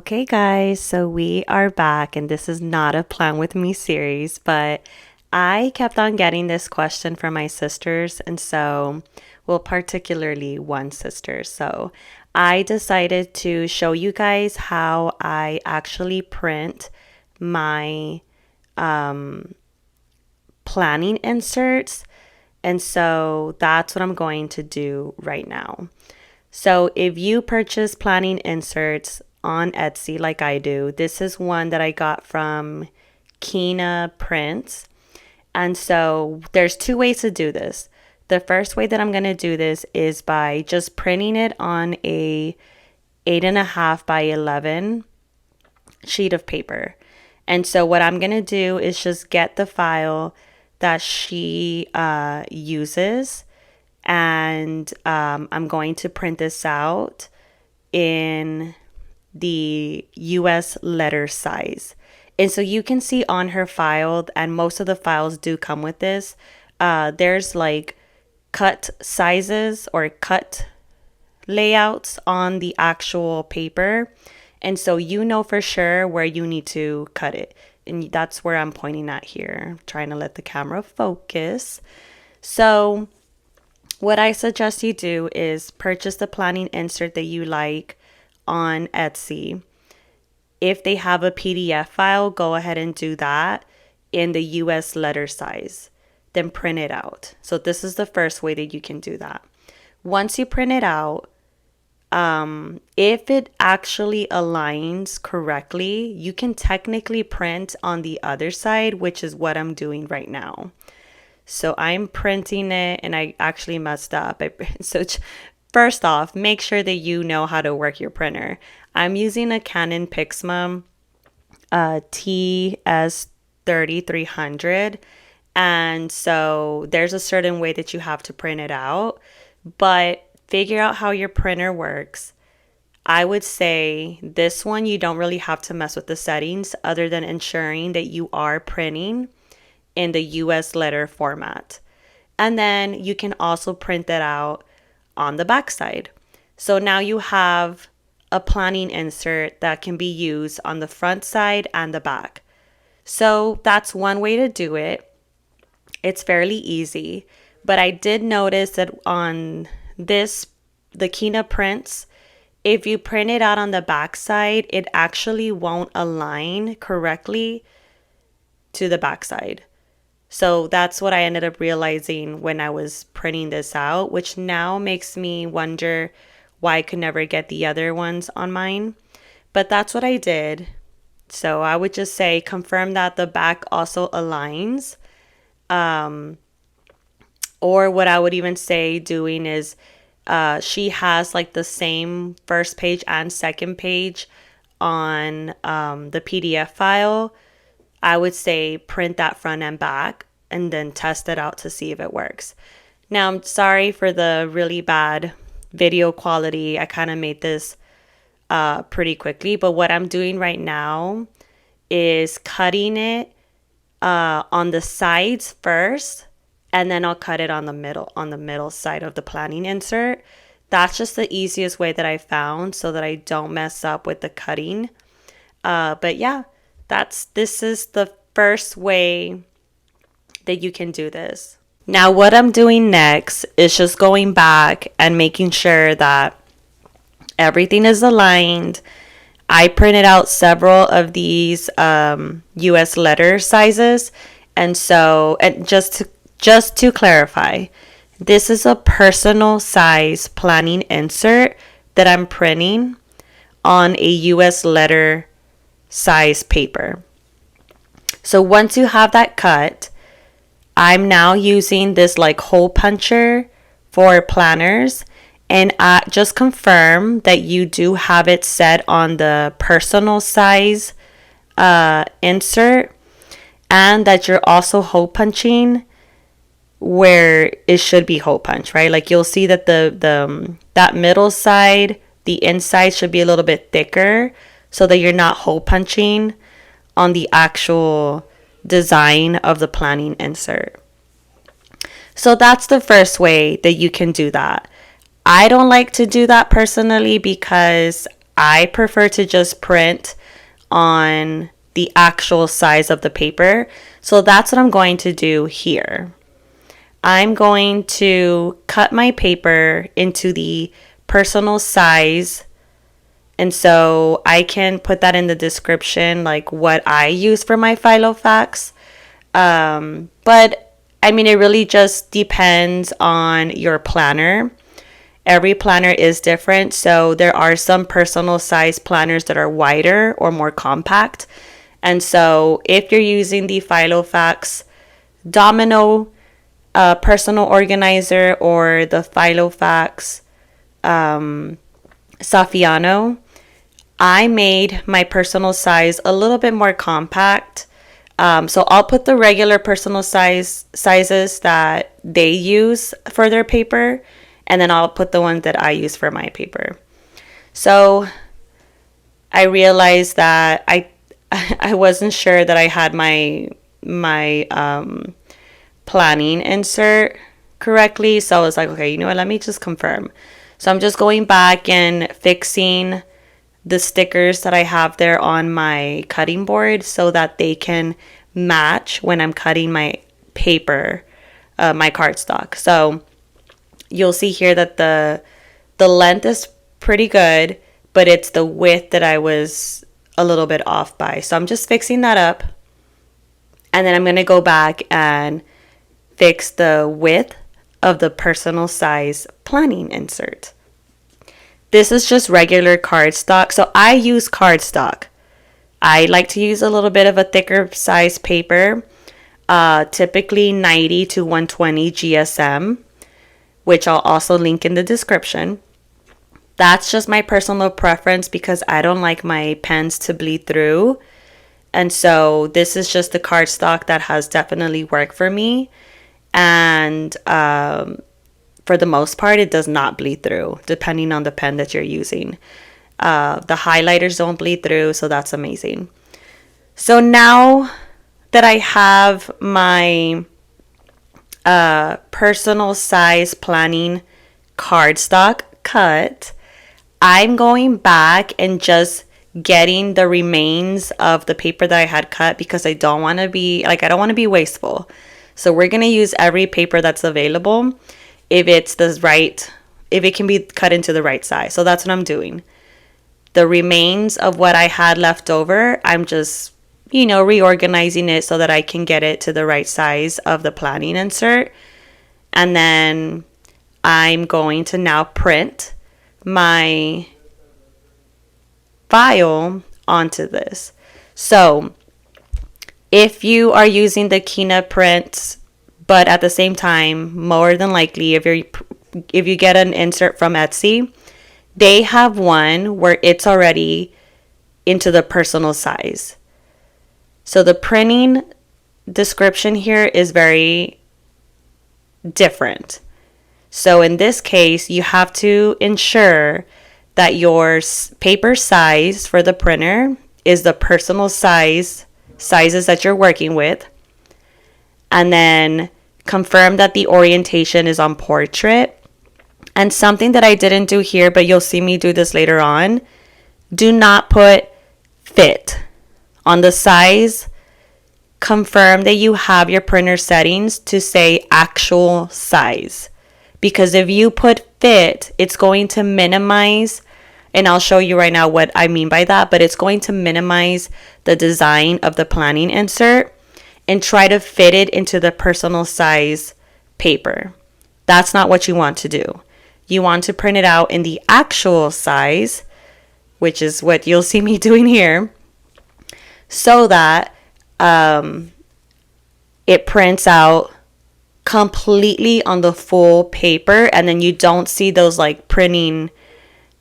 Okay, guys, so we are back, and this is not a Plan With Me series, but I kept on getting this question from my sisters, and so, well, particularly one sister. So I decided to show you guys how I actually print my planning inserts, and so that's what I'm going to do right now. So if you purchase planning inserts on Etsy like I do, this is one that I got from Kina Prints. And so there's two ways to do this. The first way that I'm going to do this is by just printing it on a 8.5 by 11 sheet of paper. And so what I'm going to do is just get the file that she uses, and I'm going to print this out in the US letter size. And so you can see on her file, and most of the files do come with this, there's like cut sizes or cut layouts on the actual paper. And so you know for sure where you need to cut it. And that's where I'm pointing at here. I'm trying to let the camera focus. So what I suggest you do is purchase the planning insert that you like on Etsy. If they have a PDF file, go ahead and do that in the US letter size. Then print it out. So this is the first way that you can do that. Once you print it out, if it actually aligns correctly, you can technically print on the other side, which is what I'm doing right now. So I'm printing it, and I actually messed up. So first off, make sure that you know how to work your printer. I'm using a Canon Pixma TS3300. And so there's a certain way that you have to print it out, but figure out how your printer works. I would say this one, you don't really have to mess with the settings other than ensuring that you are printing in the US letter format. And then you can also print that out on the back side. So now you have a planning insert that can be used on the front side and the back. So that's one way to do it. It's fairly easy, but I did notice that on the Kina prints, if you print it out on the back side, it actually won't align correctly to the back side. So that's what I ended up realizing when I was printing this out, which now makes me wonder why I could never get the other ones on mine. But that's what I did. So I would just say confirm that the back also aligns. Or what I would even say doing is she has like the same first page and second page on the PDF file. I would say print that front and back and then test it out to see if it works. Now, I'm sorry for the really bad video quality. I kind of made this pretty quickly, but what I'm doing right now is cutting it on the sides first, and then I'll cut it on the middle side of the planning insert. That's just the easiest way that I found so that I don't mess up with the cutting. But yeah, this is the first way that you can do this. Now, what I'm doing next is just going back and making sure that everything is aligned. I printed out several of these US letter sizes, and so just to clarify, this is a personal size planning insert that I'm printing on a US letter size paper. So once you have that cut, I'm now using this like hole puncher for planners, and just confirm that you do have it set on the personal size insert, and that you're also hole punching where it should be hole punch, right? Like you'll see that that middle side, the inside should be a little bit thicker so that you're not hole punching on the actual design of the planning insert. So that's the first way that you can do that. I don't like to do that personally because I prefer to just print on the actual size of the paper. So that's what I'm going to do here. I'm going to cut my paper into the personal size. And so I can put that in the description, like what I use for my Filofax. But I mean, it really just depends on your planner. Every planner is different. So there are some personal size planners that are wider or more compact. And so if you're using the Filofax Domino personal organizer or the Filofax Saffiano, I made my personal size a little bit more compact. So I'll put the regular personal sizes that they use for their paper, and then I'll put the ones that I use for my paper. So I realized that I wasn't sure that I had my planning insert correctly. So I was like, okay, you know what? Let me just confirm. So I'm just going back and fixing the stickers that I have there on my cutting board so that they can match when I'm cutting my paper, my cardstock. So you'll see here that the length is pretty good, but it's the width that I was a little bit off by. So I'm just fixing that up. And then I'm going to go back and fix the width of the personal size planning insert. This is just regular cardstock. So I use cardstock. I like to use a little bit of a thicker size paper, typically 90 to 120 GSM, which I'll also link in the description. That's just my personal preference because I don't like my pens to bleed through. And so this is just the cardstock that has definitely worked for me. And for the most part, it does not bleed through, depending on the pen that you're using. The highlighters don't bleed through, so that's amazing. So now that I have my personal size planning cardstock cut, I'm going back and just getting the remains of the paper that I had cut because I don't want to be wasteful. So we're going to use every paper that's available if it can be cut into the right size. So that's what I'm doing. The remains of what I had left over, I'm just, reorganizing it so that I can get it to the right size of the planning insert. And then I'm going to now print my file onto this. So if you are using the Kina prints, but at the same time, more than likely, if you get an insert from Etsy, they have one where it's already into the personal size. So the printing description here is very different. So in this case, you have to ensure that your paper size for the printer is the personal sizes that you're working with. And then confirm that the orientation is on portrait. And something that I didn't do here, but you'll see me do this later on, do not put fit. On the size, confirm that you have your printer settings to say actual size. Because if you put fit, it's going to minimize, and I'll show you right now what I mean by that, but it's going to minimize the design of the planning insert and try to fit it into the personal size paper. That's not what you want to do. You want to print it out in the actual size, which is what you'll see me doing here, so that it prints out completely on the full paper, and then you don't see those like printing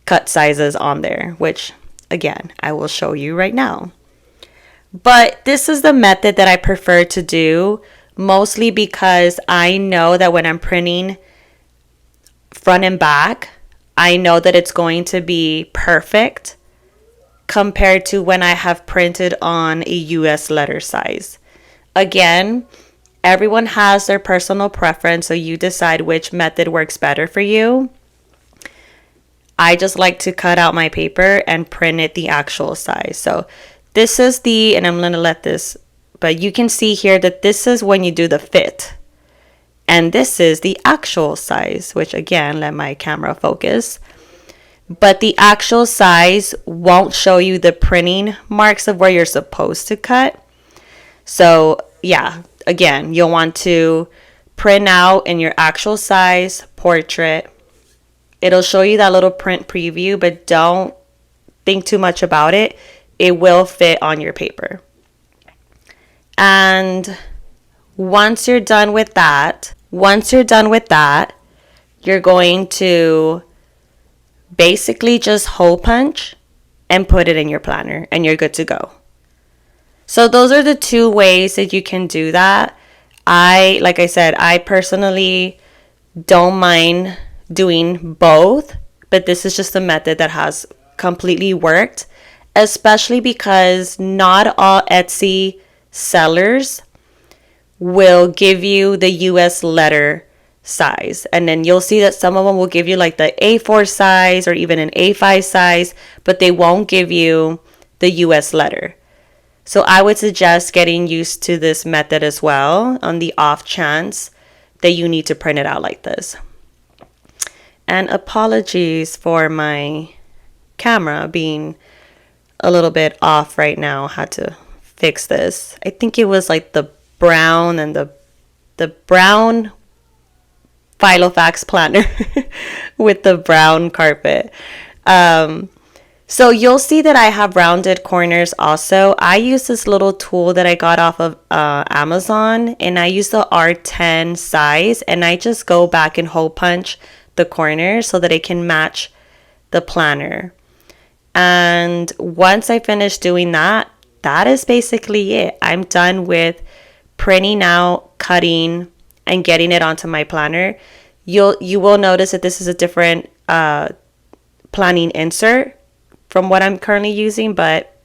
cut sizes on there, which again, I will show you right now. But this is the method that I prefer to do, mostly because I know that when I'm printing front and back, I know that it's going to be perfect compared to when I have printed on a US letter size. Again, everyone has their personal preference, so you decide which method works better for you. I just like to cut out my paper and print it the actual size. So this is and I'm gonna let this, but you can see here that this is when you do the fit. And this is the actual size, which again, let my camera focus. But the actual size won't show you the printing marks of where you're supposed to cut. So yeah, again, you'll want to print out in your actual size portrait. It'll show you that little print preview, but don't think too much about it. It will fit on your paper. And once you're done with that, you're going to basically just hole punch and put it in your planner and you're good to go. So those are the two ways that you can do that. Like I said, I personally don't mind doing both, but this is just a method that has completely worked, especially because not all Etsy sellers will give you the US letter size. And then you'll see that some of them will give you like the A4 size or even an A5 size, but they won't give you the US letter. So I would suggest getting used to this method as well on the off chance that you need to print it out like this. And apologies for my camera being a little bit off right now. Had to fix this. I think it was like the brown and the brown Filofax planner with the brown carpet. So you'll see that I have rounded corners also. I use this little tool that I got off of Amazon, and I use the R10 size, and I just go back and hole punch the corners so that it can match the planner. And once I finish doing that, that is basically it. I'm done with printing out, cutting, and getting it onto my planner. You will notice that this is a different planning insert from what I'm currently using, but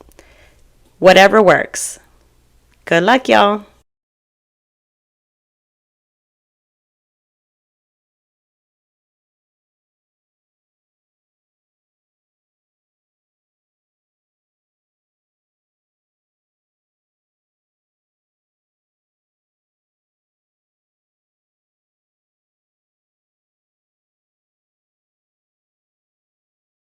whatever works. Good luck, y'all.